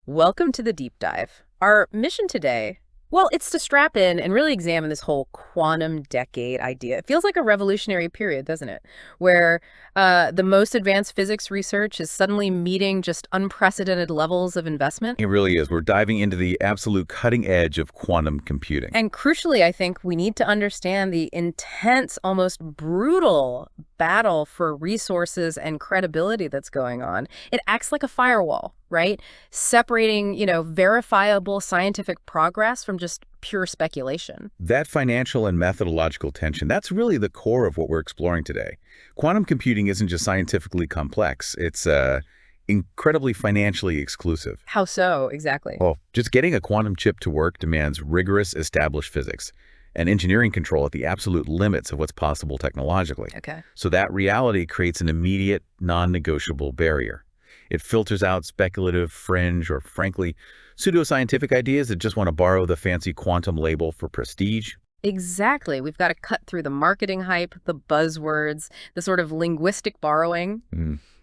Welcome to the deep dive. Our mission today, well, it's to strap in and really examine this whole quantum decade idea. It feels like a revolutionary period, doesn't it? Where the most advanced physics research is suddenly meeting just unprecedented levels of investment. It really is. We're diving into the absolute cutting edge of quantum computing. And crucially, I think we need to understand the intense, almost brutal battle for resources and credibility that's going on. It acts like a firewall, right? Separating, verifiable scientific progress from just pure speculation. That financial and methodological tension, that's really the core of what we're exploring today. Quantum computing isn't just scientifically complex, it's incredibly financially exclusive. How so, exactly? Well, just getting a quantum chip to work demands rigorous established physics and engineering control at the absolute limits of what's possible technologically. Okay. So that reality creates an immediate, non-negotiable barrier. It filters out speculative, fringe, or frankly, pseudoscientific ideas that just want to borrow the fancy quantum label for prestige. Exactly. We've got to cut through the marketing hype, the buzzwords, the sort of linguistic borrowing.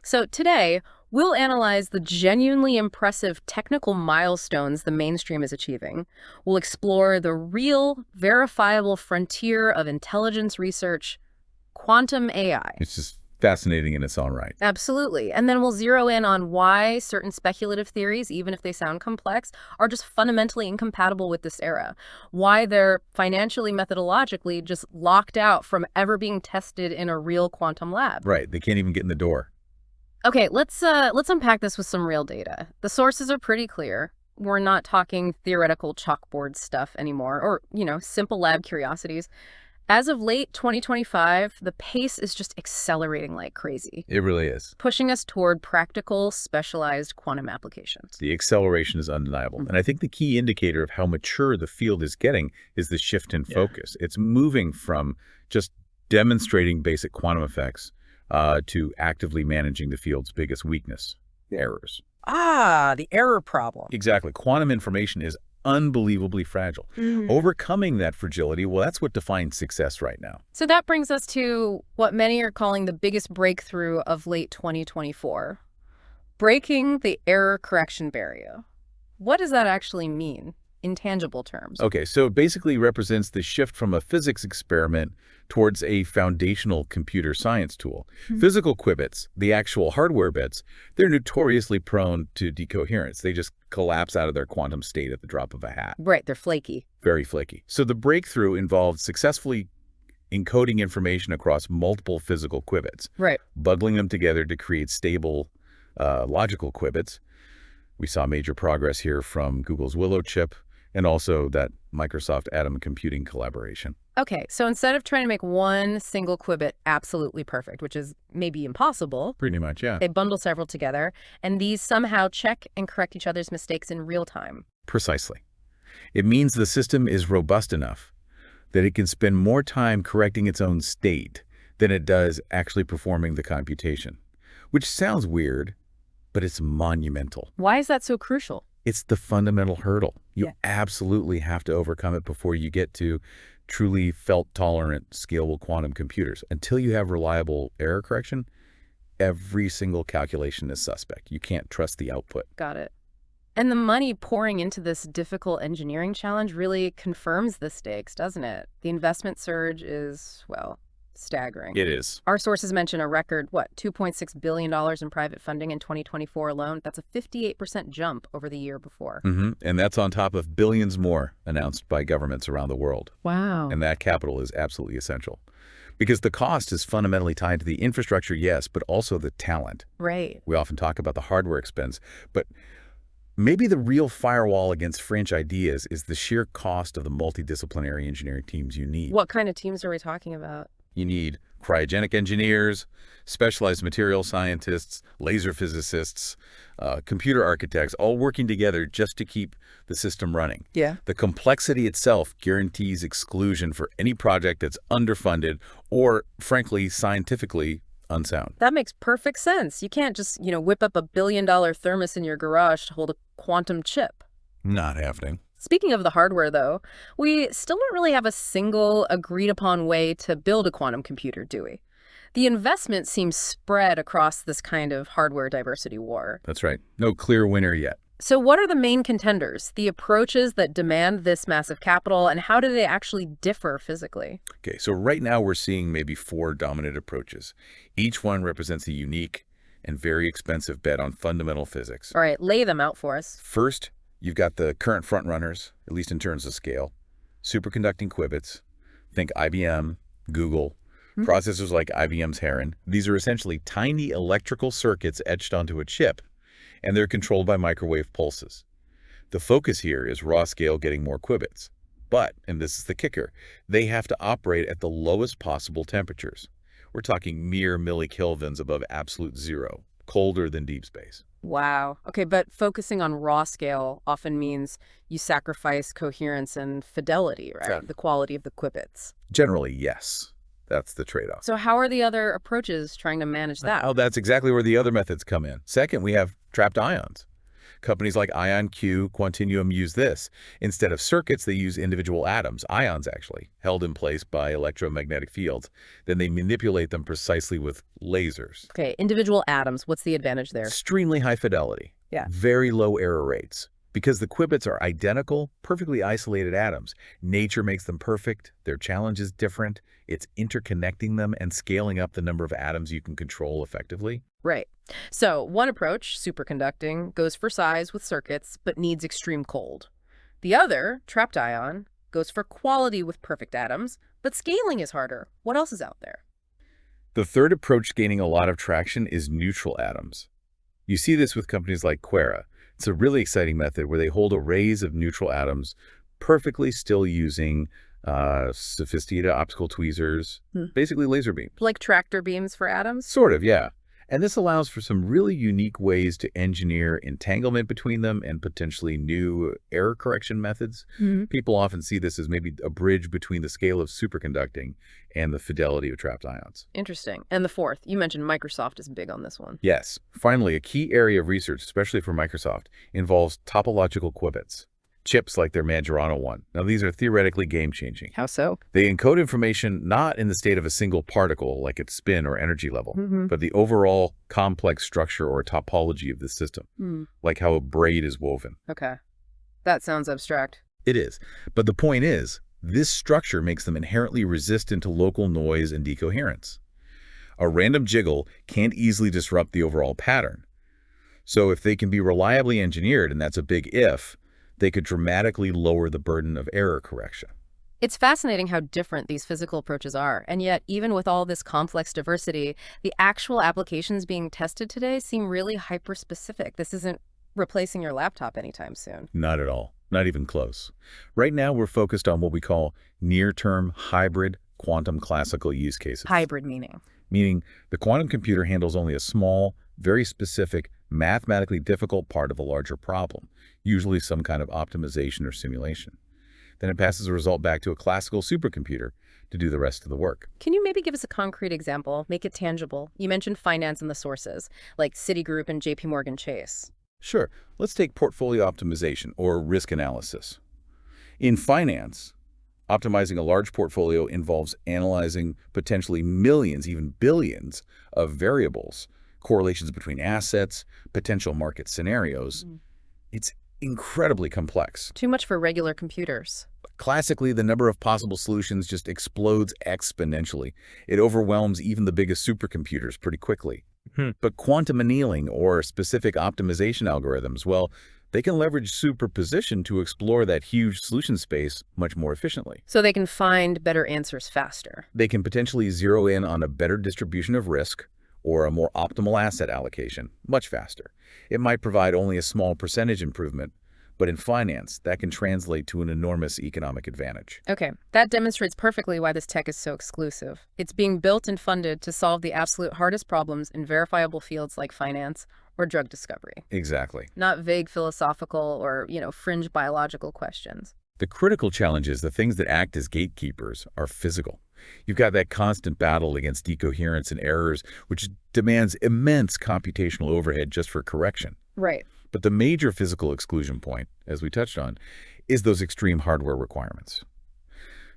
So today, we'll analyze the genuinely impressive technical milestones the mainstream is achieving. We'll explore the real, verifiable frontier of intelligence research, quantum AI. It's just fascinating in its own right. Absolutely. And then we'll zero in on why certain speculative theories, even if they sound complex, are just fundamentally incompatible with this era. Why they're financially, methodologically just locked out from ever being tested in a real quantum lab. Right. They can't even get in the door. Okay, let's unpack this with some real data. The sources are pretty clear. We're not talking theoretical chalkboard stuff anymore, or, simple lab curiosities. As of late 2025, the pace is just accelerating like crazy, It really is. pushing us toward practical, specialized quantum applications. The acceleration is undeniable. And I think the key indicator of how mature the field is getting is the shift in focus. It's moving from just demonstrating basic quantum effects to actively managing the field's biggest weakness, errors. Ah, the error problem. Exactly. Quantum information is unbelievably fragile. Overcoming that fragility, well, that's what defines success right now. So that brings us to what many are calling the biggest breakthrough of late 2024, breaking the error correction barrier. What does that actually mean in tangible terms? Okay, so it basically represents the shift from a physics experiment towards a foundational computer science tool. Physical qubits, the actual hardware bits, they're notoriously prone to decoherence. They just collapse out of their quantum state at the drop of a hat. Right, they're flaky. Very flaky. So the breakthrough involved successfully encoding information across multiple physical qubits, Right. bundling them together to create stable logical qubits. We saw major progress here from Google's Willow chip and also that Microsoft Atom Computing collaboration. Okay, so instead of trying to make one single qubit absolutely perfect, which is maybe impossible, Pretty much, yeah. they bundle several together, and these somehow check and correct each other's mistakes in real time. Precisely. It means the system is robust enough that it can spend more time correcting its own state than it does actually performing the computation, which sounds weird, but it's monumental. Why is that so crucial? It's the fundamental hurdle. You Yeah. absolutely have to overcome it before you get to truly felt-tolerant, scalable quantum computers. Until you have reliable error correction, every single calculation is suspect. You can't trust the output. Got it. And the money pouring into this difficult engineering challenge really confirms the stakes, doesn't it? The investment surge is, well, staggering. It is. Our sources mention a record, $2.6 billion in private funding in 2024 alone. That's a 58% jump over the year before. And that's on top of billions more announced by governments around the world. Wow. And that capital is absolutely essential because the cost is fundamentally tied to the infrastructure, yes, but also the talent. Right. We often talk about the hardware expense, but maybe the real firewall against fringe ideas is the sheer cost of the multidisciplinary engineering teams you need. What kind of teams are we talking about? You need cryogenic engineers, specialized material scientists, laser physicists, computer architects, all working together just to keep the system running. Yeah. The complexity itself guarantees exclusion for any project that's underfunded or, frankly, scientifically unsound. That makes perfect sense. You can't just, whip up a billion-dollar thermos in your garage to hold a quantum chip. Not happening. Speaking of the hardware, though, we still don't really have a single agreed-upon way to build a quantum computer, do we? The investment seems spread across this kind of hardware diversity war. That's right. No clear winner yet. So what are the main contenders, the approaches that demand this massive capital, and how do they actually differ physically? Okay, so right now we're seeing maybe 4 dominant approaches. Each one represents a unique and very expensive bet on fundamental physics. All right, lay them out for us. First, you've got the current frontrunners, at least in terms of scale. Superconducting qubits. Think IBM, Google, processors like IBM's Heron. These are essentially tiny electrical circuits etched onto a chip, and they're controlled by microwave pulses. The focus here is raw scale getting more qubits. But, and this is the kicker, they have to operate at the lowest possible temperatures. We're talking mere millikelvins above absolute zero, colder than deep space. Wow. Okay, but focusing on raw scale often means you sacrifice coherence and fidelity, right? Yeah. The quality of the qubits. Generally, yes. That's the trade-off. So how are the other approaches trying to manage that? Oh, that's exactly where the other methods come in. Second, we have trapped ions. Companies like IonQ, Quantinuum use this. Instead of circuits, they use individual atoms, ions actually, held in place by electromagnetic fields. Then they manipulate them precisely with lasers. Okay, individual atoms, what's the advantage there? Extremely high fidelity. Yeah. Very low error rates. Because the qubits are identical, perfectly isolated atoms. Nature makes them perfect. Their challenge is different. It's interconnecting them and scaling up the number of atoms you can control effectively. Right. So one approach, superconducting, goes for size with circuits, but needs extreme cold. The other, trapped ion, goes for quality with perfect atoms, but scaling is harder. What else is out there? The third approach gaining a lot of traction is neutral atoms. You see this with companies like Quera. It's a really exciting method where they hold arrays of neutral atoms perfectly still using sophisticated optical tweezers, basically laser beams. Like tractor beams for atoms? Sort of, yeah. And this allows for some really unique ways to engineer entanglement between them and potentially new error correction methods. People often see this as maybe a bridge between the scale of superconducting and the fidelity of trapped ions. Interesting. And the fourth, you mentioned Microsoft is big on this one. Yes. Finally, a key area of research, especially for Microsoft, involves topological qubits. Chips like their Majorana one. Now, these are theoretically game-changing. How so? They encode information not in the state of a single particle, like its spin or energy level, but the overall complex structure or topology of the system, like how a braid is woven. Okay. That sounds abstract. It is. But the point is, this structure makes them inherently resistant to local noise and decoherence. A random jiggle can't easily disrupt the overall pattern. So if they can be reliably engineered, and that's a big if, they could dramatically lower the burden of error correction. It's fascinating how different these physical approaches are, and yet even with all this complex diversity, the actual applications being tested today seem really hyper-specific. This isn't replacing your laptop anytime soon. Not at all. Not even close. Right now, we're focused on what we call near-term hybrid quantum classical use cases. Hybrid meaning? Meaning the quantum computer handles only a small, very specific, mathematically difficult part of a larger problem, usually some kind of optimization or simulation. Then it passes the result back to a classical supercomputer to do the rest of the work. Can you maybe give us a concrete example, make it tangible? You mentioned finance and the sources, like Citigroup and JP Morgan Chase. Sure, let's take portfolio optimization or risk analysis. In finance, optimizing a large portfolio involves analyzing potentially millions, even billions of variables, correlations between assets, potential market scenarios. It's incredibly complex. Too much for regular computers. Classically, the number of possible solutions just explodes exponentially. It overwhelms even the biggest supercomputers pretty quickly. But quantum annealing or specific optimization algorithms, well, they can leverage superposition to explore that huge solution space much more efficiently. So they can find better answers faster. They can potentially zero in on a better distribution of risk or a more optimal asset allocation much faster. It might provide only a small percentage improvement, but in finance, that can translate to an enormous economic advantage. Okay, that demonstrates perfectly why this tech is so exclusive. It's being built and funded to solve the absolute hardest problems in verifiable fields like finance or drug discovery. Exactly. Not vague philosophical or, fringe biological questions. The critical challenges, the things that act as gatekeepers, are physical. You've got that constant battle against decoherence and errors, which demands immense computational overhead just for correction. Right. But the major physical exclusion point, as we touched on, is those extreme hardware requirements.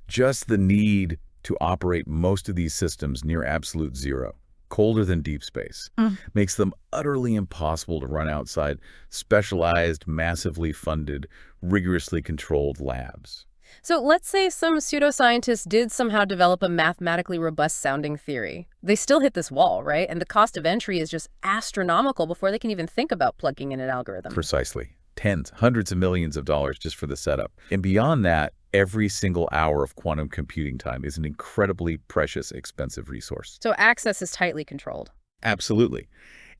Just the need to operate most of these systems near absolute zero, colder than deep space, makes them utterly impossible to run outside specialized, massively funded, rigorously controlled labs. So let's say some pseudoscientists did somehow develop a mathematically robust sounding theory. They still hit this wall, right? And the cost of entry is just astronomical before they can even think about plugging in an algorithm. Precisely. Tens, hundreds of millions of dollars just for the setup. And beyond that, every single hour of quantum computing time is an incredibly precious, expensive resource. So access is tightly controlled. Absolutely.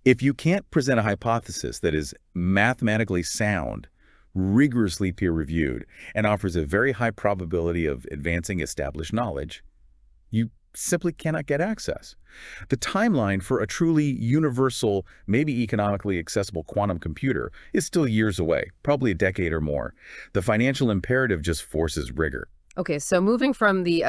If you can't present a hypothesis that is mathematically sound, rigorously peer-reviewed, and offers a very high probability of advancing established knowledge, you simply cannot get access. The timeline for a truly universal, maybe economically accessible quantum computer is still years away, probably a decade or more. The financial imperative just forces rigor. Okay, so moving from the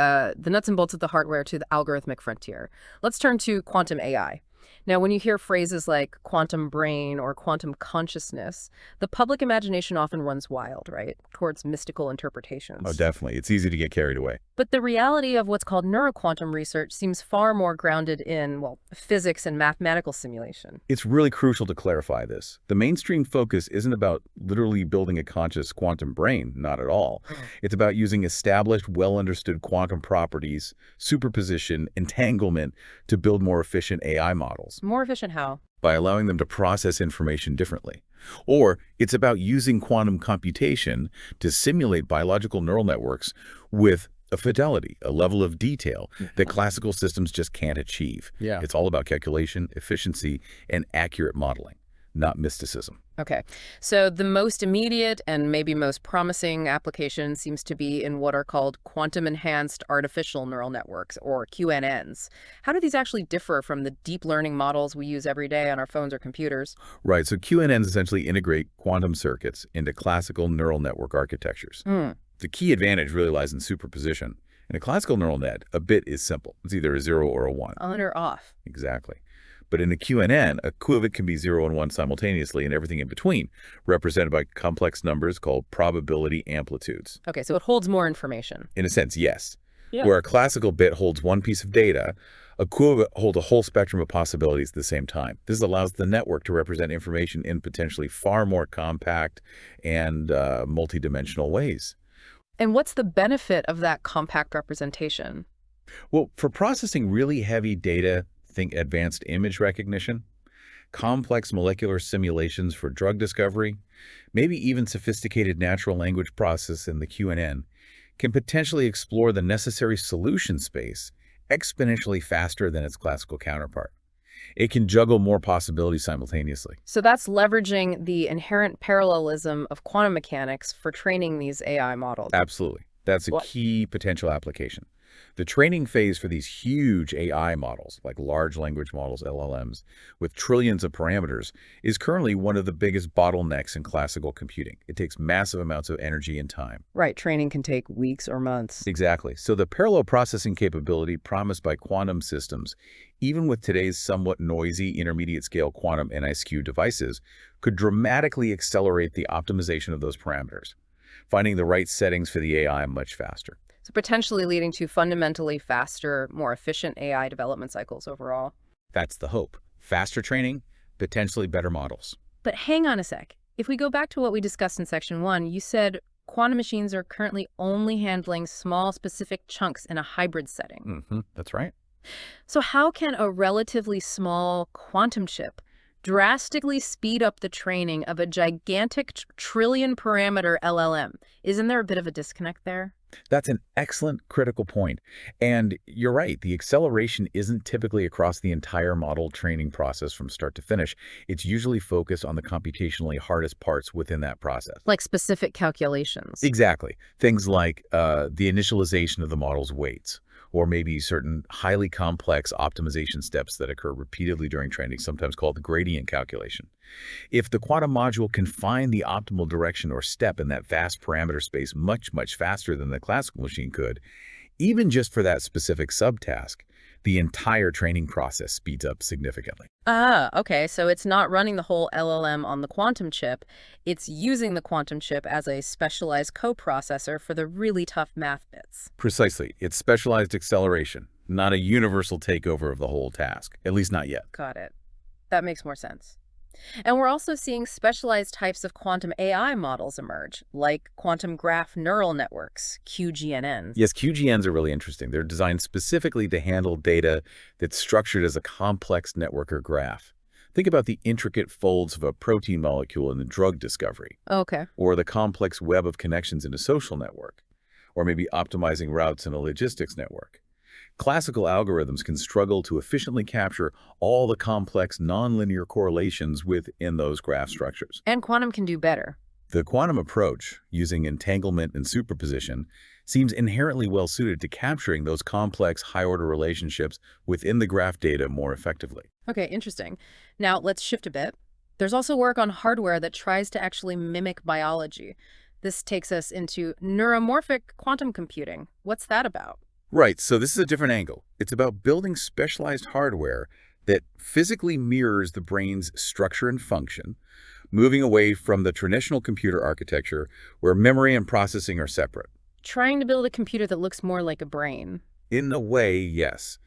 nuts and bolts of the hardware to the algorithmic frontier, let's turn to quantum AI. Now, when you hear phrases like quantum brain or quantum consciousness, the public imagination often runs wild, right, towards mystical interpretations. Oh, definitely. It's easy to get carried away. But the reality of what's called neuroquantum research seems far more grounded in, well, physics and mathematical simulation. It's really crucial to clarify this. The mainstream focus isn't about literally building a conscious quantum brain, not at all. It's about using established, well-understood quantum properties, superposition, entanglement to build more efficient AI models. More efficient how? By allowing them to process information differently. Or it's about using quantum computation to simulate biological neural networks with a fidelity, a level of detail that classical systems just can't achieve. Yeah. It's all about calculation, efficiency, and accurate modeling, not mysticism. Okay, so the most immediate and maybe most promising application seems to be in what are called quantum-enhanced artificial neural networks, or QNNs. How do these actually differ from the deep learning models we use every day on our phones or computers? Right, so QNNs essentially integrate quantum circuits into classical neural network architectures. The key advantage really lies in superposition. In a classical neural net, a bit is simple. It's either a 0 or a 1. On or off. Exactly. But in a QNN, a qubit can be 0 and 1 simultaneously and everything in between, represented by complex numbers called probability amplitudes. Okay, so it holds more information. In a sense, yes. Yeah. Where a classical bit holds one piece of data, a qubit holds a whole spectrum of possibilities at the same time. This allows the network to represent information in potentially far more compact and multidimensional ways. And what's the benefit of that compact representation? Well, for processing really heavy data, think advanced image recognition, complex molecular simulations for drug discovery, maybe even sophisticated natural language process in the QNN, can potentially explore the necessary solution space exponentially faster than its classical counterpart. It can juggle more possibilities simultaneously. So that's leveraging the inherent parallelism of quantum mechanics for training these AI models. Absolutely. That's a key potential application. The training phase for these huge AI models, like large language models, LLMs, with trillions of parameters, is currently one of the biggest bottlenecks in classical computing. It takes massive amounts of energy and time. Right, training can take weeks or months. Exactly. So the parallel processing capability promised by quantum systems, even with today's somewhat noisy intermediate-scale quantum NISQ devices, could dramatically accelerate the optimization of those parameters, finding the right settings for the AI much faster. So potentially leading to fundamentally faster, more efficient AI development cycles overall. That's the hope. Faster training, potentially better models. But hang on a sec. If we go back to what we discussed in Section 1, you said quantum machines are currently only handling small, specific chunks in a hybrid setting. That's right. So how can a relatively small quantum chip drastically speed up the training of a gigantic trillion-parameter LLM? Isn't there a bit of a disconnect there? That's an excellent critical point. And you're right, the acceleration isn't typically across the entire model training process from start to finish. It's usually focused on the computationally hardest parts within that process. Like specific calculations. Exactly. Things like the initialization of the model's weights, or maybe certain highly complex optimization steps that occur repeatedly during training, sometimes called the gradient calculation. If the quantum module can find the optimal direction or step in that vast parameter space much, much faster than the classical machine could, even just for that specific subtask, the entire training process speeds up significantly. Okay, so it's not running the whole LLM on the quantum chip. It's using the quantum chip as a specialized coprocessor for the really tough math bits. Precisely. It's specialized acceleration, not a universal takeover of the whole task, at least not yet. Got it. That makes more sense. And we're also seeing specialized types of quantum AI models emerge, like quantum graph neural networks, QGNNs. Yes, QGNs are really interesting. They're designed specifically to handle data that's structured as a complex network or graph. Think about the intricate folds of a protein molecule in the drug discovery, Okay. or the complex web of connections in a social network, or maybe optimizing routes in a logistics network. Classical algorithms can struggle to efficiently capture all the complex nonlinear correlations within those graph structures. And quantum can do better. The quantum approach, using entanglement and superposition, seems inherently well suited to capturing those complex high-order relationships within the graph data more effectively. Okay, interesting. Now, let's shift a bit. There's also work on hardware that tries to actually mimic biology. This takes us into neuromorphic quantum computing. What's that about? Right, so this is a different angle. It's about building specialized hardware that physically mirrors the brain's structure and function, moving away from the traditional computer architecture where memory and processing are separate. Trying to build a computer that looks more like a brain. In a way, yes.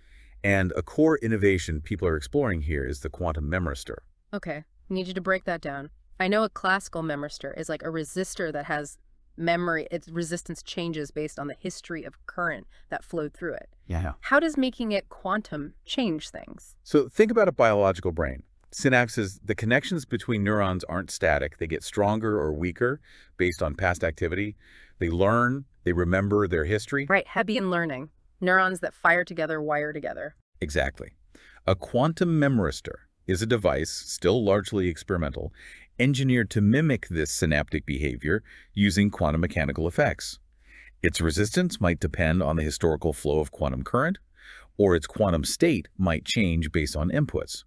And a core innovation people are exploring here is the quantum memristor. Okay, need you to break that down. I know a classical memristor is like a resistor that has memory, its resistance changes based on the history of current that flowed through it. Yeah. How does making it quantum change things? So think about a biological brain. Synapses, the connections between neurons aren't static. They get stronger or weaker based on past activity. They learn, they remember their history. Right, Hebbian learning. Neurons that fire together wire together. Exactly. A quantum memristor is a device, still largely experimental, engineered to mimic this synaptic behavior using quantum mechanical effects. Its resistance might depend on the historical flow of quantum current, or its quantum state might change based on inputs.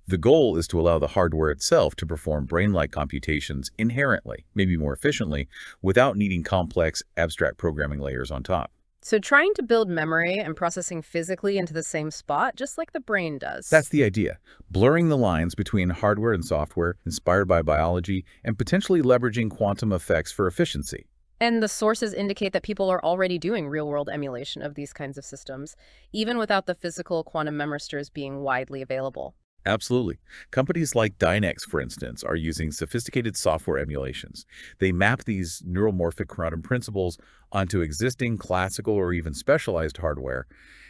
The goal is to allow the hardware itself to perform brain-like computations inherently, maybe more efficiently, without needing complex, abstract programming layers on top. So trying to build memory and processing physically into the same spot, just like the brain does. That's the idea, blurring the lines between hardware and software inspired by biology and potentially leveraging quantum effects for efficiency. And the sources indicate that people are already doing real-world emulation of these kinds of systems, even without the physical quantum memristors being widely available. Absolutely. Companies like Dynex, for instance, are using sophisticated software emulations. They map these neuromorphic quantum principles onto existing classical or even specialized hardware,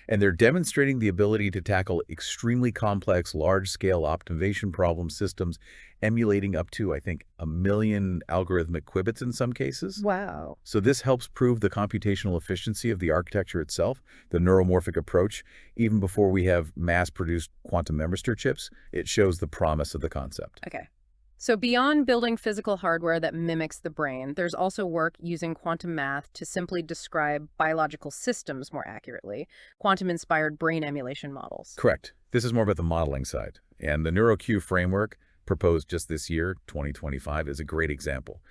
and they're demonstrating the ability to tackle extremely complex, large-scale optimization problem systems, emulating up to, I think, 1 million algorithmic qubits in some cases. Wow. So this helps prove the computational efficiency of the architecture itself, the neuromorphic approach. Even before we have mass-produced quantum memristor chips, it shows the promise of the concept. Okay. So beyond building physical hardware that mimics the brain, there's also work using quantum math to simply describe biological systems more accurately, quantum-inspired brain emulation models. Correct. This is more about the modeling side. And the NeuroQ framework, proposed just this year, 2025, is a great example.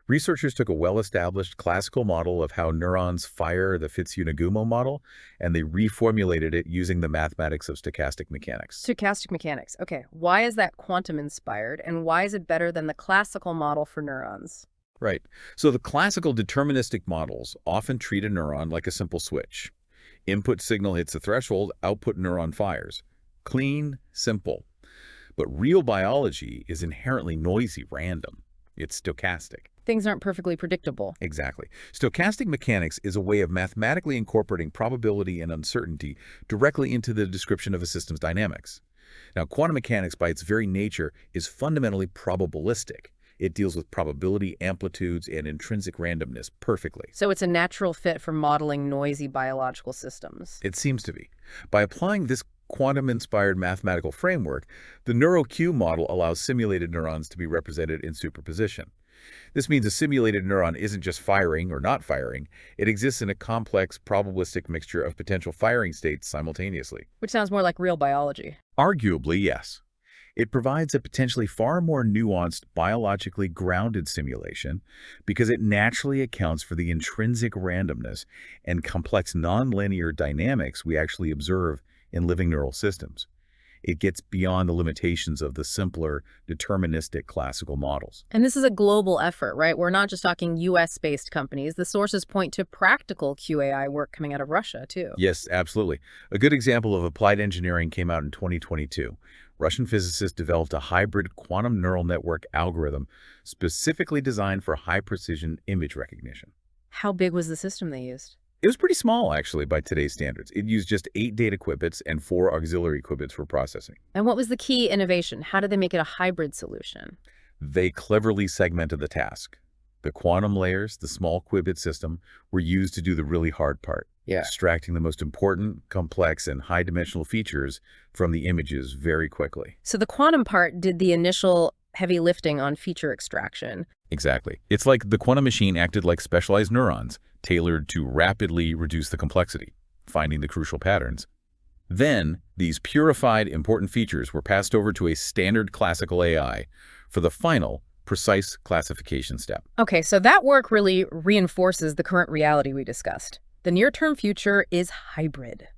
Researchers took a well-established classical model of how neurons fire, the Fitzhugh-Nagumo model, and they reformulated it using the mathematics of stochastic mechanics. Stochastic mechanics. Okay, why is that quantum-inspired, and why is it better than the classical model for neurons? Right. So the classical deterministic models often treat a neuron like a simple switch. Input signal hits a threshold, output neuron fires. Clean, simple. But real biology is inherently noisy, random. It's stochastic. Things aren't perfectly predictable. Exactly. Stochastic mechanics is a way of mathematically incorporating probability and uncertainty directly into the description of a system's dynamics. Now, quantum mechanics, by its very nature, is fundamentally probabilistic. It deals with probability, amplitudes, and intrinsic randomness perfectly. So it's a natural fit for modeling noisy biological systems. It seems to be. By applying this quantum-inspired mathematical framework, the NeuroQ model allows simulated neurons to be represented in superposition. This means a simulated neuron isn't just firing or not firing. It exists in a complex, probabilistic mixture of potential firing states simultaneously. Which sounds more like real biology. Arguably, yes. It provides a potentially far more nuanced, biologically grounded simulation because it naturally accounts for the intrinsic randomness and complex nonlinear dynamics we actually observe in living neural systems. It gets beyond the limitations of the simpler, deterministic classical models. And this is a global effort, right? We're not just talking US-based companies. The sources point to practical QAI work coming out of Russia, too. Yes, absolutely. A good example of applied engineering came out in 2022. Russian physicists developed a hybrid quantum neural network algorithm specifically designed for high-precision image recognition. How big was the system they used? It was pretty small, actually, by today's standards. It used just 8 data qubits and 4 auxiliary qubits for processing. And what was the key innovation? How did they make it a hybrid solution? They cleverly segmented the task. The quantum layers, the small qubit system, were used to do the really hard part. Extracting the most important, complex, and high-dimensional features from the images very quickly. So the quantum part did the initial heavy lifting on feature extraction. Exactly. It's like the quantum machine acted like specialized neurons, tailored to rapidly reduce the complexity, finding the crucial patterns. Then, these purified, important features were passed over to a standard classical AI for the final, precise classification step. Okay, so that work really reinforces the current reality we discussed. The near-term future is hybrid,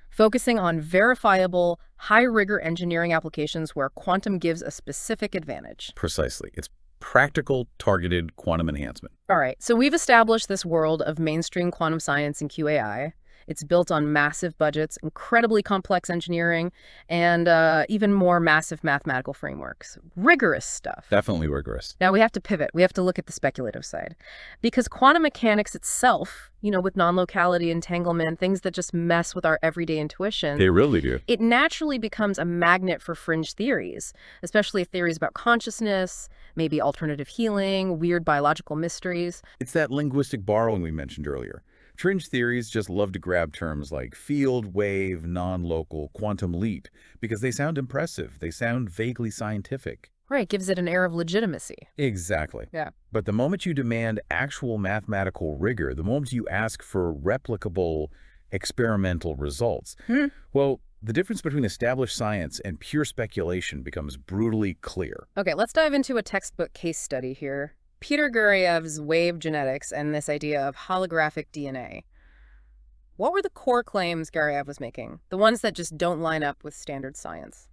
focusing on verifiable, high-rigor engineering applications where quantum gives a specific advantage. Precisely. It's practical, targeted quantum enhancement. All right, so we've established this world of mainstream quantum science and QAI. It's built on massive budgets, incredibly complex engineering, and even more massive mathematical frameworks. Rigorous stuff. Definitely rigorous. Now we have to pivot. We have to look at the speculative side. Because quantum mechanics itself, with non-locality, entanglement, things that just mess with our everyday intuition. They really do. It naturally becomes a magnet for fringe theories, especially theories about consciousness, maybe alternative healing, weird biological mysteries. It's that linguistic borrowing we mentioned earlier. Fringe theories just love to grab terms like field, wave, non-local, quantum leap, because they sound impressive. They sound vaguely scientific. Right, gives it an air of legitimacy. Exactly. Yeah. But the moment you demand actual mathematical rigor, the moment you ask for replicable experimental results, well, the difference between established science and pure speculation becomes brutally clear. Okay, let's dive into a textbook case study here. Peter Gureyev's wave genetics and this idea of holographic DNA. What were the core claims Gureyev was making? The ones that just don't line up with standard science?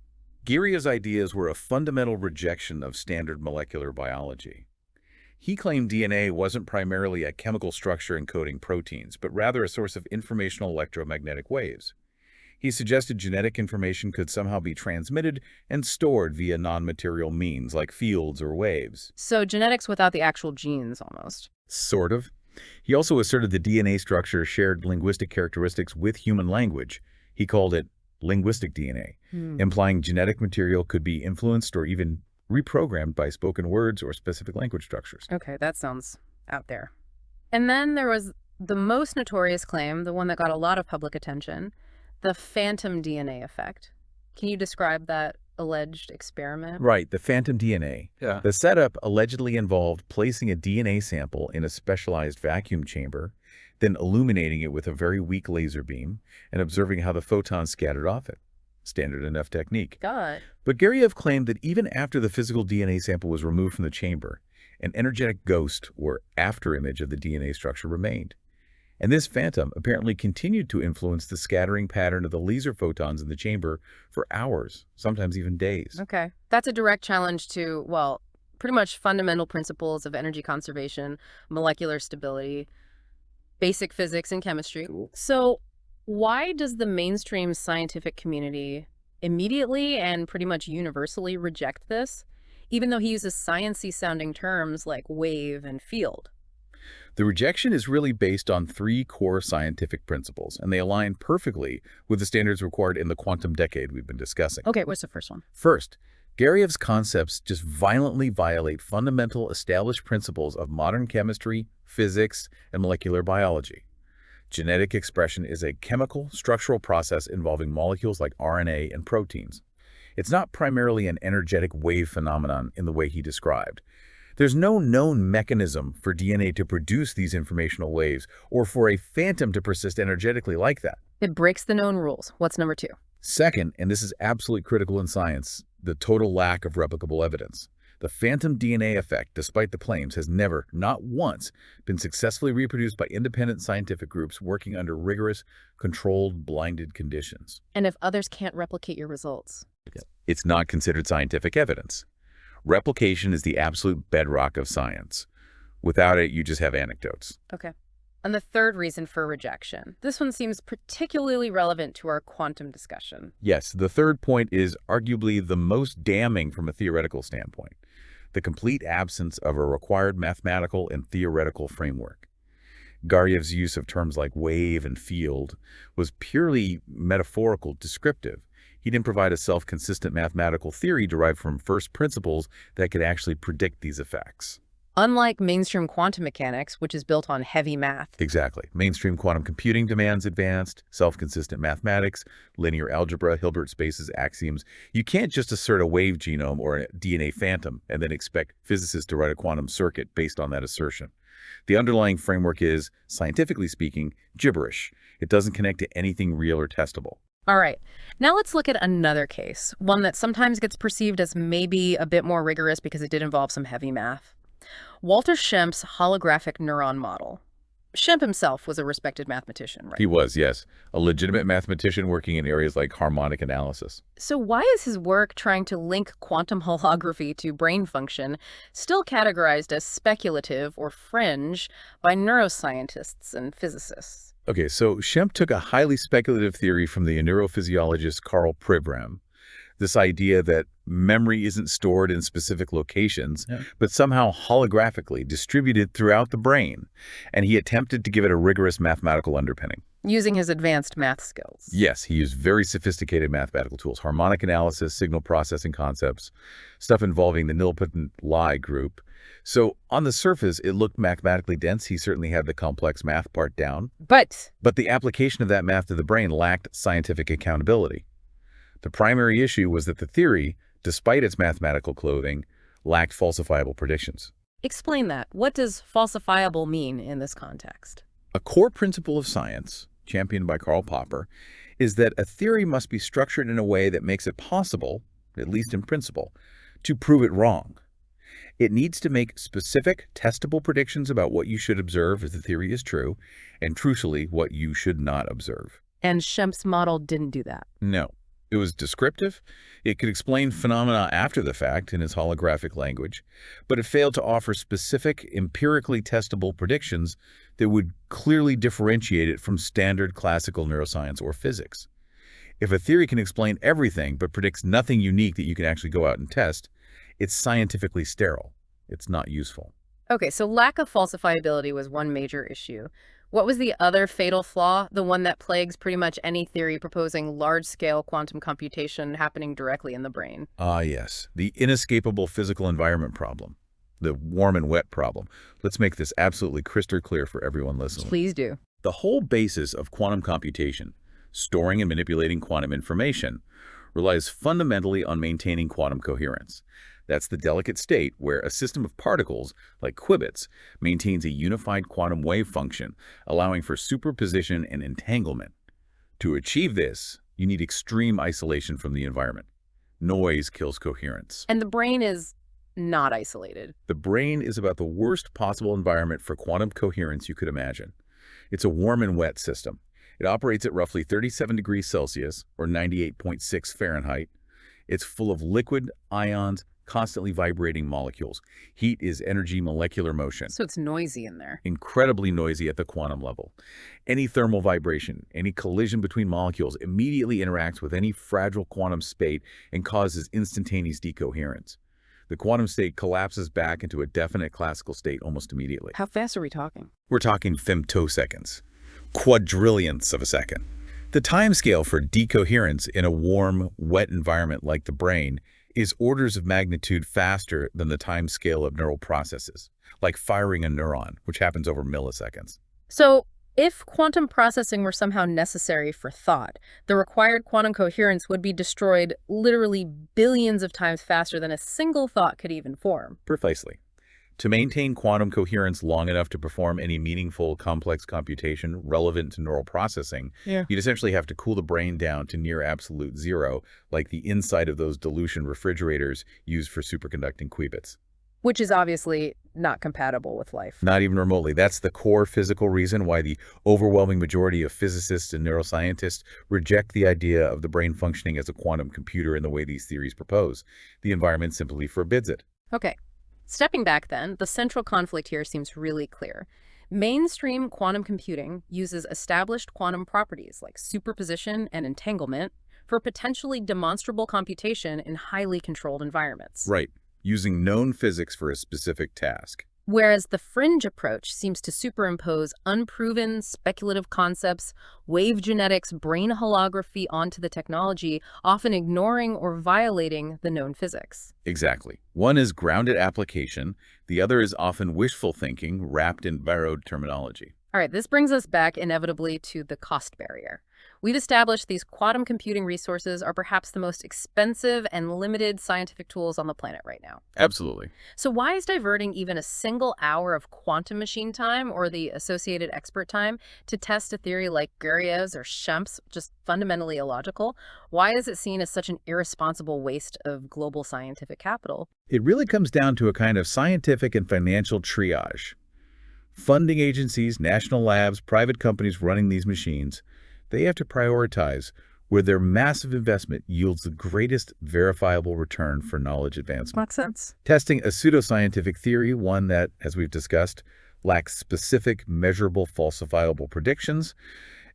Gureyev's ideas were a fundamental rejection of standard molecular biology. He claimed DNA wasn't primarily a chemical structure encoding proteins, but rather a source of informational electromagnetic waves. He suggested genetic information could somehow be transmitted and stored via non-material means like fields or waves. So genetics without the actual genes, almost. Sort of. He also asserted the DNA structure shared linguistic characteristics with human language. He called it linguistic DNA, implying genetic material could be influenced or even reprogrammed by spoken words or specific language structures. Okay, that sounds out there. And then there was the most notorious claim, the one that got a lot of public attention, the phantom DNA effect. Can you describe that alleged experiment? Right, the phantom DNA. Yeah. The setup allegedly involved placing a DNA sample in a specialized vacuum chamber, then illuminating it with a very weak laser beam and observing how the photons scattered off it. Standard enough technique. God. But Gureyev claimed that even after the physical DNA sample was removed from the chamber, an energetic ghost or afterimage of the DNA structure remained. And this phantom apparently continued to influence the scattering pattern of the laser photons in the chamber for hours, sometimes even days. Okay. That's a direct challenge to, well, pretty much fundamental principles of energy conservation, molecular stability, basic physics and chemistry. Cool. So why does the mainstream scientific community immediately and pretty much universally reject this, even though he uses sciencey sounding terms like wave and field? The rejection is really based on 3 core scientific principles, and they align perfectly with the standards required in the quantum decade we've been discussing. Okay, what's the first one? First, Gureyev's concepts just violently violate fundamental established principles of modern chemistry, physics, and molecular biology. Genetic expression is a chemical, structural process involving molecules like RNA and proteins. It's not primarily an energetic wave phenomenon in the way he described. There's no known mechanism for DNA to produce these informational waves or for a phantom to persist energetically like that. It breaks the known rules. What's number 2? Second, and this is absolutely critical in science, the total lack of replicable evidence. The phantom DNA effect, despite the claims, has never, not once, been successfully reproduced by independent scientific groups working under rigorous, controlled, blinded conditions. And if others can't replicate your results? It's not considered scientific evidence. Replication is the absolute bedrock of science. Without it, you just have anecdotes. Okay. And the third reason for rejection. This one seems particularly relevant to our quantum discussion. Yes, the third point is arguably the most damning from a theoretical standpoint: the complete absence of a required mathematical and theoretical framework. Garyev's use of terms like wave and field was purely metaphorical, descriptive. He didn't provide a self-consistent mathematical theory derived from first principles that could actually predict these effects. Unlike mainstream quantum mechanics, which is built on heavy math. Exactly. Mainstream quantum computing demands advanced, self-consistent mathematics, linear algebra, Hilbert spaces, axioms. You can't just assert a wave genome or a DNA phantom and then expect physicists to write a quantum circuit based on that assertion. The underlying framework is, scientifically speaking, gibberish. It doesn't connect to anything real or testable. All right, now let's look at another case, one that sometimes gets perceived as maybe a bit more rigorous because it did involve some heavy math. Walter Schemp's holographic neuron model. Schemp himself was a respected mathematician, right? He was, yes, a legitimate mathematician working in areas like harmonic analysis. So why is his work trying to link quantum holography to brain function still categorized as speculative or fringe by neuroscientists and physicists? Okay, so Schemp took a highly speculative theory from the neurophysiologist Karl Pribram. This idea that memory isn't stored in specific locations, but somehow holographically distributed throughout the brain. And he attempted to give it a rigorous mathematical underpinning. Using his advanced math skills. Yes, he used very sophisticated mathematical tools, harmonic analysis, signal processing concepts, stuff involving the nilpotent Lie group. So on the surface, it looked mathematically dense. He certainly had the complex math part down. But the application of that math to the brain lacked scientific accountability. The primary issue was that the theory, despite its mathematical clothing, lacked falsifiable predictions. explain that. What does falsifiable mean in this context? A core principle of science, championed by Karl Popper, is that a theory must be structured in a way that makes it possible, at least in principle, to prove it wrong. It needs to make specific, testable predictions about what you should observe if the theory is true, and crucially, what you should not observe. And Schemp's model didn't do that. No. It was descriptive. It could explain phenomena after the fact in its holographic language, but it failed to offer specific, empirically testable predictions that would clearly differentiate it from standard classical neuroscience or physics. If a theory can explain everything but predicts nothing unique that you can actually go out and test, it's scientifically sterile. It's not useful. Okay, so lack of falsifiability was one major issue. What was the other fatal flaw, the one that plagues pretty much any theory proposing large-scale quantum computation happening directly in the brain? Ah, yes. The inescapable physical environment problem. The warm and wet problem. Let's make this absolutely crystal clear for everyone listening. Please do. The whole basis of quantum computation, storing and manipulating quantum information, relies fundamentally on maintaining quantum coherence. That's the delicate state where a system of particles, like qubits, maintains a unified quantum wave function, allowing for superposition and entanglement. To achieve this, you need extreme isolation from the environment. Noise kills coherence. And the brain is not isolated. The brain is about the worst possible environment for quantum coherence you could imagine. It's a warm and wet system. It operates at roughly 37 degrees Celsius, or 98.6 Fahrenheit. It's full of liquid, ions, constantly vibrating molecules. Heat is energy, molecular motion. So it's noisy in there. Incredibly noisy at the quantum level. Any thermal vibration, any collision between molecules immediately interacts with any fragile quantum state and causes instantaneous decoherence. The quantum state collapses back into a definite classical state almost immediately. How fast are we talking? We're talking femtoseconds, quadrillionths of a second. The timescale for decoherence in a warm, wet environment like the brain is orders of magnitude faster than the time scale of neural processes, like firing a neuron, which happens over milliseconds. So if quantum processing were somehow necessary for thought, the required quantum coherence would be destroyed literally billions of times faster than a single thought could even form. Precisely. To maintain quantum coherence long enough to perform any meaningful complex computation relevant to neural processing, you'd essentially have to cool the brain down to near absolute zero, like the inside of those dilution refrigerators used for superconducting qubits. Which is obviously not compatible with life. Not even remotely. That's the core physical reason why the overwhelming majority of physicists and neuroscientists reject the idea of the brain functioning as a quantum computer in the way these theories propose. The environment simply forbids it. Okay. Stepping back then, the central conflict here seems really clear. Mainstream quantum computing uses established quantum properties like superposition and entanglement for potentially demonstrable computation in highly controlled environments. Right. Using known physics for a specific task. Whereas the fringe approach seems to superimpose unproven speculative concepts, wave genetics, brain holography onto the technology, often ignoring or violating the known physics. Exactly. One is grounded application. The other is often wishful thinking wrapped in borrowed terminology. All right, this brings us back inevitably to the cost barrier. We've established these quantum computing resources are perhaps the most expensive and limited scientific tools on the planet right now. Absolutely. So why is diverting even a single hour of quantum machine time or the associated expert time to test a theory like Guerrière's or Schemp's just fundamentally illogical? Why is it seen as such an irresponsible waste of global scientific capital? It really comes down to a kind of scientific and financial triage. Funding agencies, national labs, private companies running these machines, they have to prioritize where their massive investment yields the greatest verifiable return for knowledge advancement. Makes sense. Testing a pseudoscientific theory, one that, as we've discussed, lacks specific, measurable, falsifiable predictions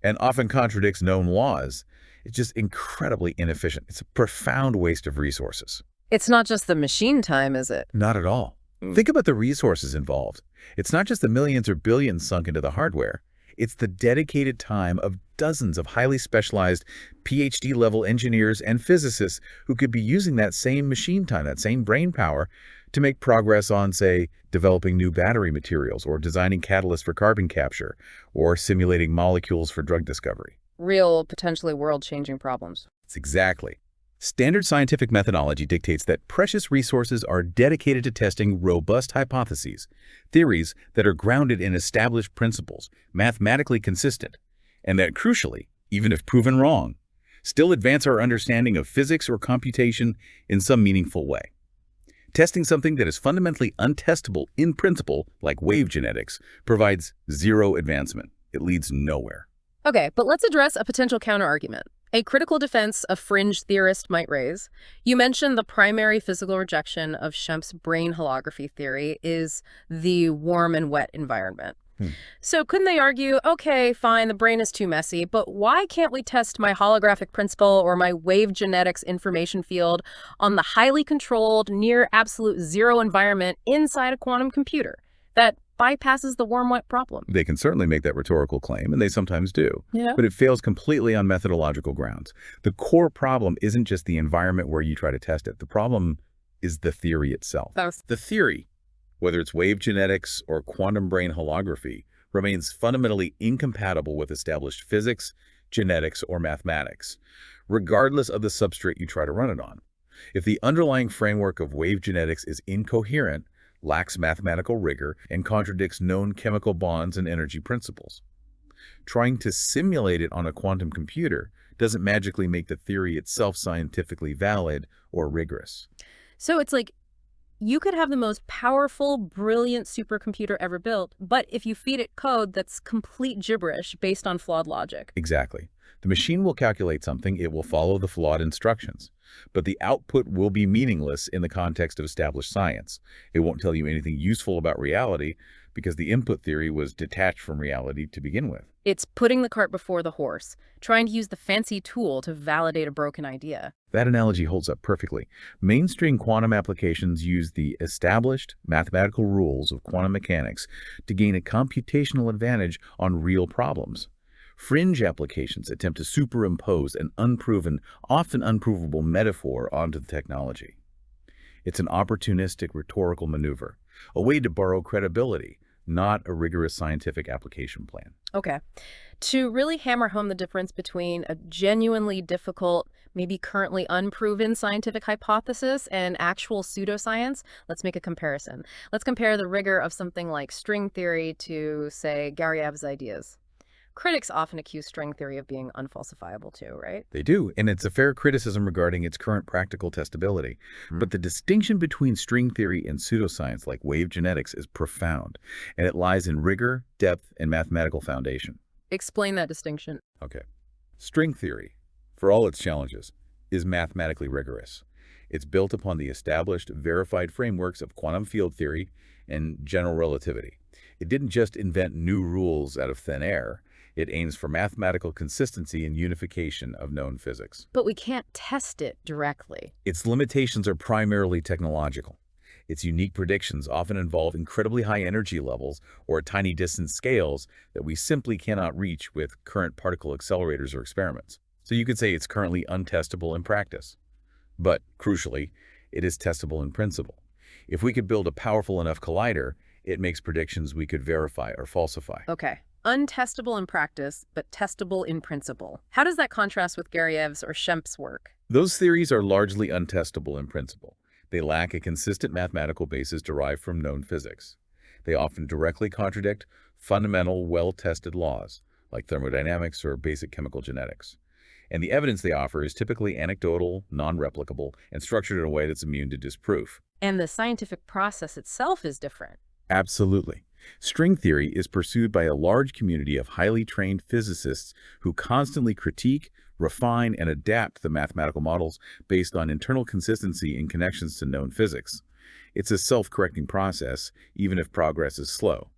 and often contradicts known laws, it's just incredibly inefficient. It's a profound waste of resources. It's not just the machine time, is it? Not at all. Think about the resources involved. It's not just the millions or billions sunk into the hardware. It's the dedicated time of dozens of highly specialized PhD-level engineers and physicists who could be using that same machine time, that same brain power, to make progress on, say, developing new battery materials or designing catalysts for carbon capture or simulating molecules for drug discovery. Real, potentially world-changing problems. It's exactly. Standard scientific methodology dictates that precious resources are dedicated to testing robust hypotheses, theories that are grounded in established principles, mathematically consistent, and that, crucially, even if proven wrong, still advance our understanding of physics or computation in some meaningful way. Testing something that is fundamentally untestable in principle, like wave genetics, provides zero advancement. It leads nowhere. Okay, but let's address a potential counterargument. A critical defense a fringe theorist might raise. You mentioned the primary physical rejection of Schemp's brain holography theory is the warm and wet environment. So couldn't they argue, okay, fine, the brain is too messy, but why can't we test my holographic principle or my wave genetics information field on the highly controlled, near absolute zero environment inside a quantum computer that bypasses the warm-wet problem? They can certainly make that rhetorical claim, and they sometimes do. Yeah. But it fails completely on methodological grounds. The core problem isn't just the environment where you try to test it. The problem is the theory itself. The theory, whether it's wave genetics or quantum brain holography, remains fundamentally incompatible with established physics, genetics, or mathematics, regardless of the substrate you try to run it on. If the underlying framework of wave genetics is incoherent, lacks mathematical rigor, and contradicts known chemical bonds and energy principles, trying to simulate it on a quantum computer doesn't magically make the theory itself scientifically valid or rigorous. So it's like you could have the most powerful, brilliant supercomputer ever built, but if you feed it code that's complete gibberish based on flawed logic. Exactly. The machine will calculate something, it will follow the flawed instructions, but the output will be meaningless in the context of established science. It won't tell you anything useful about reality because the input theory was detached from reality to begin with. It's putting the cart before the horse, trying to use the fancy tool to validate a broken idea. That analogy holds up perfectly. Mainstream quantum applications use the established mathematical rules of quantum mechanics to gain a computational advantage on real problems. Fringe applications attempt to superimpose an unproven, often unprovable metaphor onto the technology. It's an opportunistic rhetorical maneuver, a way to borrow credibility, not a rigorous scientific application plan. Okay. To really hammer home the difference between a genuinely difficult, maybe currently unproven scientific hypothesis and actual pseudoscience, let's make a comparison. Let's compare the rigor of something like string theory to, say, Guerrière's ideas. Critics often accuse string theory of being unfalsifiable too, right? They do, and it's a fair criticism regarding its current practical testability. But the distinction between string theory and pseudoscience like wave genetics is profound, and it lies in rigor, depth, and mathematical foundation. Explain that distinction. Okay. String theory, for all its challenges, is mathematically rigorous. It's built upon the established, verified frameworks of quantum field theory and general relativity. It didn't just invent new rules out of thin air. It aims for mathematical consistency and unification of known physics. But we can't test it directly. Its limitations are primarily technological. Its unique predictions often involve incredibly high energy levels or tiny distance scales that we simply cannot reach with current particle accelerators or experiments. So you could say it's currently untestable in practice. But, crucially, it is testable in principle. If we could build a powerful enough collider, it makes predictions we could verify or falsify. Okay. Untestable in practice, but testable in principle. How does that contrast with Gariyev's or Schemp's work? Those theories are largely untestable in principle. They lack a consistent mathematical basis derived from known physics. They often directly contradict fundamental, well-tested laws, like thermodynamics or basic chemical genetics. And the evidence they offer is typically anecdotal, non-replicable, and structured in a way that's immune to disproof. And the scientific process itself is different. Absolutely. String theory is pursued by a large community of highly trained physicists who constantly critique, refine, and adapt the mathematical models based on internal consistency and connections to known physics. It's a self-correcting process, even if progress is slow.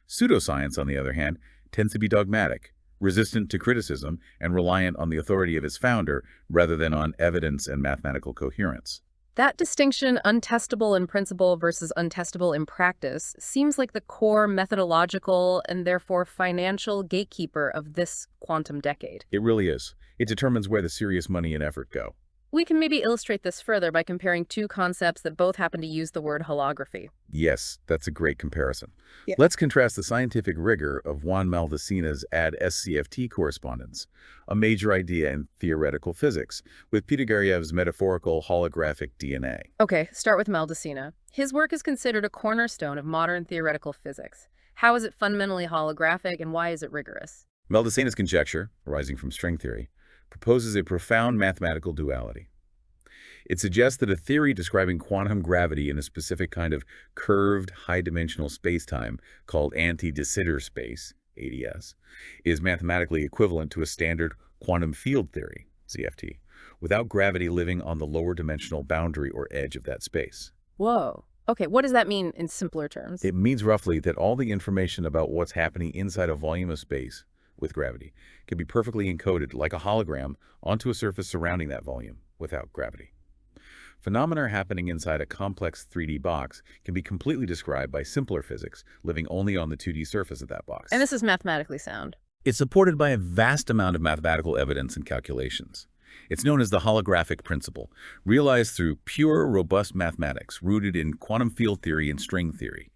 Pseudoscience, on the other hand, tends to be dogmatic, resistant to criticism, and reliant on the authority of its founder rather than on evidence and mathematical coherence. That distinction, untestable in principle versus untestable in practice, seems like the core methodological and therefore financial gatekeeper of this quantum decade. It really is. It determines where the serious money and effort go. We can maybe illustrate this further by comparing two concepts that both happen to use the word holography. Yes, that's a great comparison. Yeah. Let's contrast the scientific rigor of Juan Maldaceno's AD-SCFT correspondence, a major idea in theoretical physics, with Peter Gariyev's metaphorical holographic DNA. Okay, start with Maldacena. His work is considered a cornerstone of modern theoretical physics. How is it fundamentally holographic, and why is it rigorous? Maldacena's conjecture, arising from string theory, proposes a profound mathematical duality. It suggests that a theory describing quantum gravity in a specific kind of curved, high-dimensional spacetime called anti-de Sitter space, ADS, is mathematically equivalent to a standard quantum field theory, CFT, without gravity living on the lower dimensional boundary or edge of that space. Whoa. Okay, what does that mean in simpler terms? It means roughly that all the information about what's happening inside a volume of space with gravity can be perfectly encoded like a hologram onto a surface surrounding that volume without gravity. Phenomena happening inside a complex 3D box can be completely described by simpler physics living only on the 2D surface of that box. And this is mathematically sound. It's supported by a vast amount of mathematical evidence and calculations. It's known as the holographic principle, realized through pure, robust mathematics rooted in quantum field theory and string theory.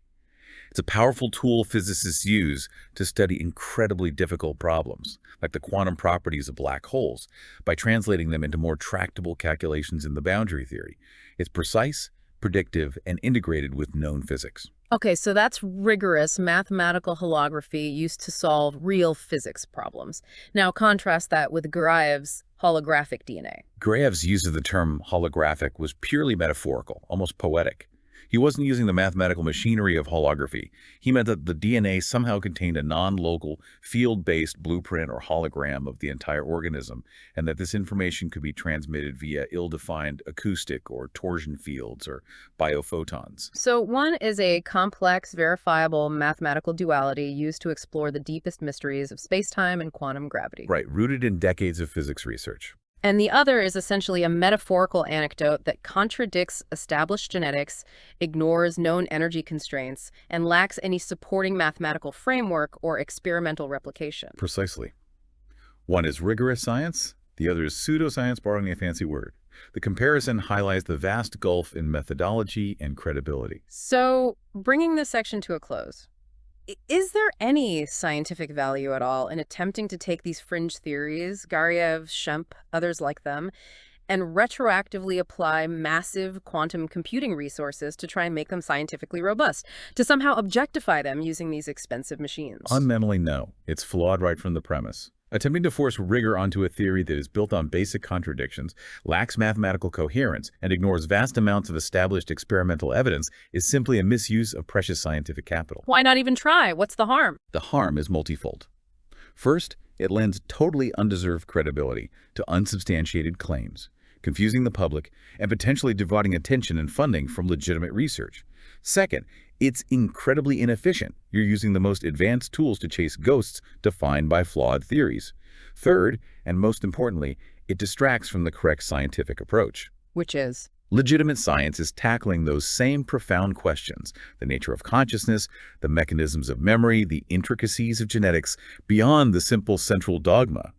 It's a powerful tool physicists use to study incredibly difficult problems, like the quantum properties of black holes, by translating them into more tractable calculations in the boundary theory. It's precise, predictive, and integrated with known physics. Okay, so that's rigorous mathematical holography used to solve real physics problems. Now contrast that with Gariyev's holographic DNA. Gariyev's use of the term holographic was purely metaphorical, almost poetic. He wasn't using the mathematical machinery of holography. He meant that the DNA somehow contained a non-local, field-based blueprint or hologram of the entire organism, and that this information could be transmitted via ill-defined acoustic or torsion fields or biophotons. So one is a complex, verifiable mathematical duality used to explore the deepest mysteries of space-time and quantum gravity. Right, rooted in decades of physics research. And the other is essentially a metaphorical anecdote that contradicts established genetics, ignores known energy constraints, and lacks any supporting mathematical framework or experimental replication. Precisely. One is rigorous science, the other is pseudoscience, borrowing a fancy word. The comparison highlights the vast gulf in methodology and credibility. So, bringing this section to a close, is there any scientific value at all in attempting to take these fringe theories, Gariyev, Schempp, others like them, and retroactively apply massive quantum computing resources to try and make them scientifically robust, to somehow objectify them using these expensive machines. Fundamentally, no. It's flawed right from the premise. Attempting to force rigor onto a theory that is built on basic contradictions, lacks mathematical coherence, and ignores vast amounts of established experimental evidence is simply a misuse of precious scientific capital. Why not even try? What's the harm? The harm is multifold. First, it lends totally undeserved credibility to unsubstantiated claims, confusing the public and potentially dividing attention and funding from legitimate research. Second, it's incredibly inefficient. You're using the most advanced tools to chase ghosts defined by flawed theories. Third, and most importantly, it distracts from the correct scientific approach. Which is? Legitimate science is tackling those same profound questions, the nature of consciousness, the mechanisms of memory, the intricacies of genetics, beyond the simple central dogma.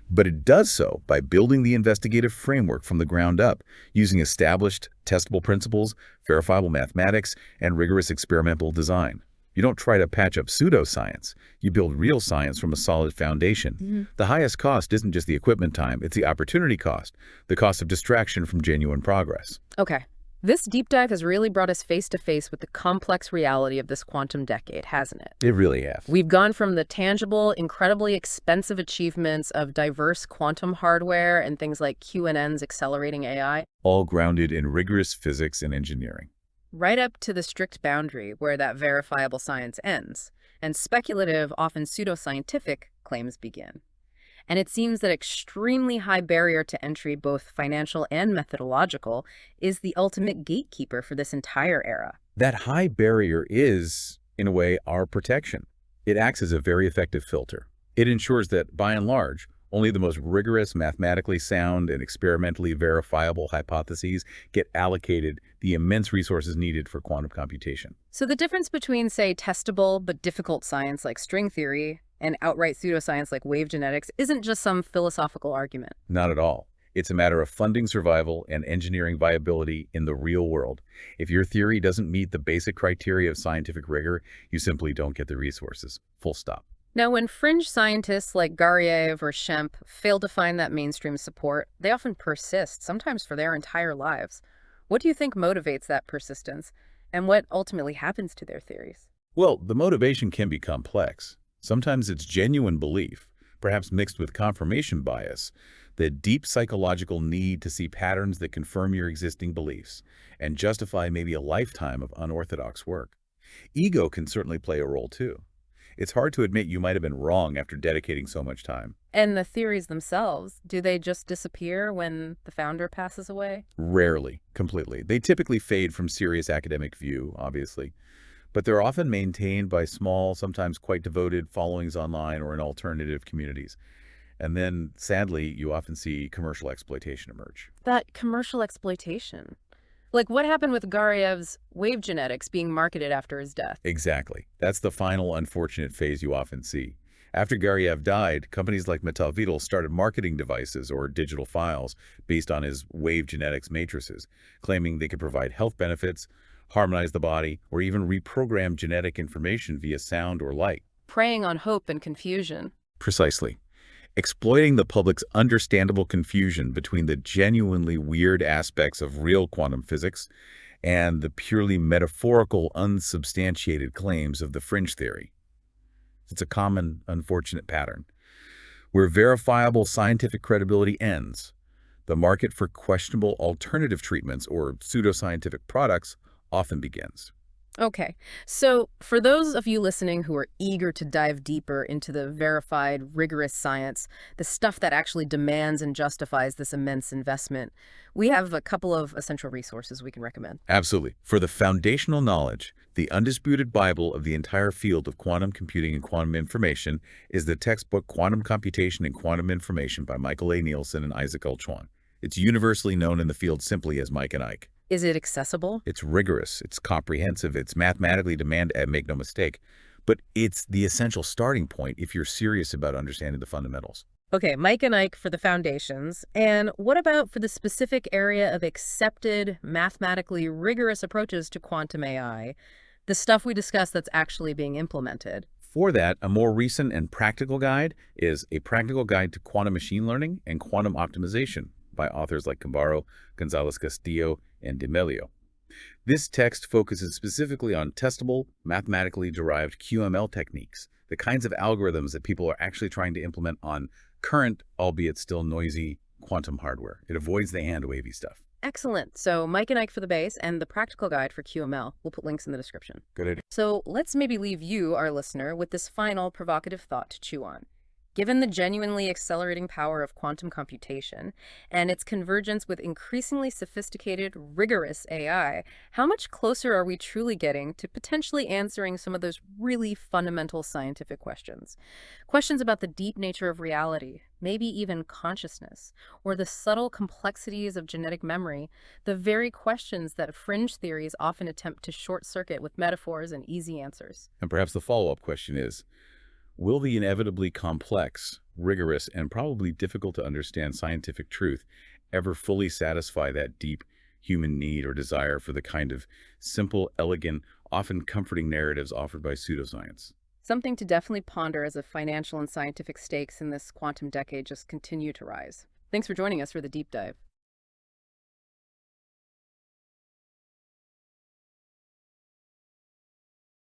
But it does so by building the investigative framework from the ground up, using established, testable principles, verifiable mathematics, and rigorous experimental design. You don't try to patch up pseudoscience. You build real science from a solid foundation. The highest cost isn't just the equipment time, it's the opportunity cost, the cost of distraction from genuine progress. Okay. This deep dive has really brought us face to face with the complex reality of this quantum decade, hasn't it? It really has. We've gone from the tangible, incredibly expensive achievements of diverse quantum hardware and things like QNN's accelerating AI, All grounded in rigorous physics and engineering. right up to the strict boundary where that verifiable science ends, and speculative, often pseudoscientific claims begin. And it seems that extremely high barrier to entry, both financial and methodological, is the ultimate gatekeeper for this entire era. That high barrier is, in a way, our protection. It acts as a very effective filter. It ensures that, by and large, only the most rigorous, mathematically sound, and experimentally verifiable hypotheses get allocated the immense resources needed for quantum computation. So the difference between, say, testable but difficult science like string theory and outright pseudoscience like wave genetics isn't just some philosophical argument. Not at all. It's a matter of funding survival and engineering viability in the real world. If your theory doesn't meet the basic criteria of scientific rigor, you simply don't get the resources. Full stop. Now, when fringe scientists like Gariev or Schempp fail to find that mainstream support, they often persist, sometimes for their entire lives. What do you think motivates that persistence, and what ultimately happens to their theories? Well, the motivation can be complex. Sometimes it's genuine belief, perhaps mixed with confirmation bias, the deep psychological need to see patterns that confirm your existing beliefs and justify maybe a lifetime of unorthodox work. Ego can certainly play a role too. It's hard to admit you might have been wrong after dedicating so much time. And the theories themselves, do they just disappear when the founder passes away? Rarely, completely. They typically fade from serious academic view, obviously, but they're often maintained by small, sometimes quite devoted followings online or in alternative communities. And then, sadly, you often see commercial exploitation emerge. That commercial exploitation. Like what happened with Gariev's wave genetics being marketed after his death? Exactly. That's the final unfortunate phase you often see. After Gariev died, companies like Metal started marketing devices or digital files based on his wave genetics matrices, claiming they could provide health benefits, harmonize the body, or even reprogram genetic information via sound or light. Preying on hope and confusion. Precisely. Exploiting the public's understandable confusion between the genuinely weird aspects of real quantum physics and the purely metaphorical, unsubstantiated claims of the fringe theory. It's a common, unfortunate pattern. Where verifiable scientific credibility ends, the market for questionable alternative treatments or pseudoscientific products often begins. Okay, so for those of you listening who are eager to dive deeper into the verified, rigorous science, the stuff that actually demands and justifies this immense investment, we have a couple of essential resources we can recommend. Absolutely. For the foundational knowledge, the undisputed Bible of the entire field of quantum computing and quantum information is the textbook Quantum Computation and Quantum Information by Michael A. Nielsen and Isaac L. Chuan. It's universally known in the field simply as Mike and Ike. Is it accessible? It's rigorous, it's comprehensive, it's mathematically demanded, make no mistake, but it's the essential starting point if you're serious about understanding the fundamentals. Okay, Mike and Ike for the foundations. And what about for the specific area of accepted, mathematically rigorous approaches to quantum AI, the stuff we discussed that's actually being implemented? For that, a more recent and practical guide is A Practical Guide to Quantum Machine Learning and Quantum Optimization by authors like Cambaro, Gonzalez-Castillo, and D'Amelio. This text focuses specifically on testable, mathematically derived QML techniques, the kinds of algorithms that people are actually trying to implement on current, albeit still noisy, quantum hardware. It avoids the hand-wavy stuff. Excellent. So Mike and Ike for the base and the practical guide for QML. We'll put links in the description. Good idea. So let's maybe leave you, our listener, with this final provocative thought to chew on. Given the genuinely accelerating power of quantum computation and its convergence with increasingly sophisticated, rigorous AI, how much closer are we truly getting to potentially answering some of those really fundamental scientific questions? Questions about the deep nature of reality, maybe even consciousness, or the subtle complexities of genetic memory, the very questions that fringe theories often attempt to short-circuit with metaphors and easy answers. And perhaps the follow-up question is, will the inevitably complex, rigorous, and probably difficult to understand scientific truth ever fully satisfy that deep human need or desire for the kind of simple, elegant, often comforting narratives offered by pseudoscience? Something to definitely ponder as the financial and scientific stakes in this quantum decade just continue to rise. Thanks for joining us for the deep dive.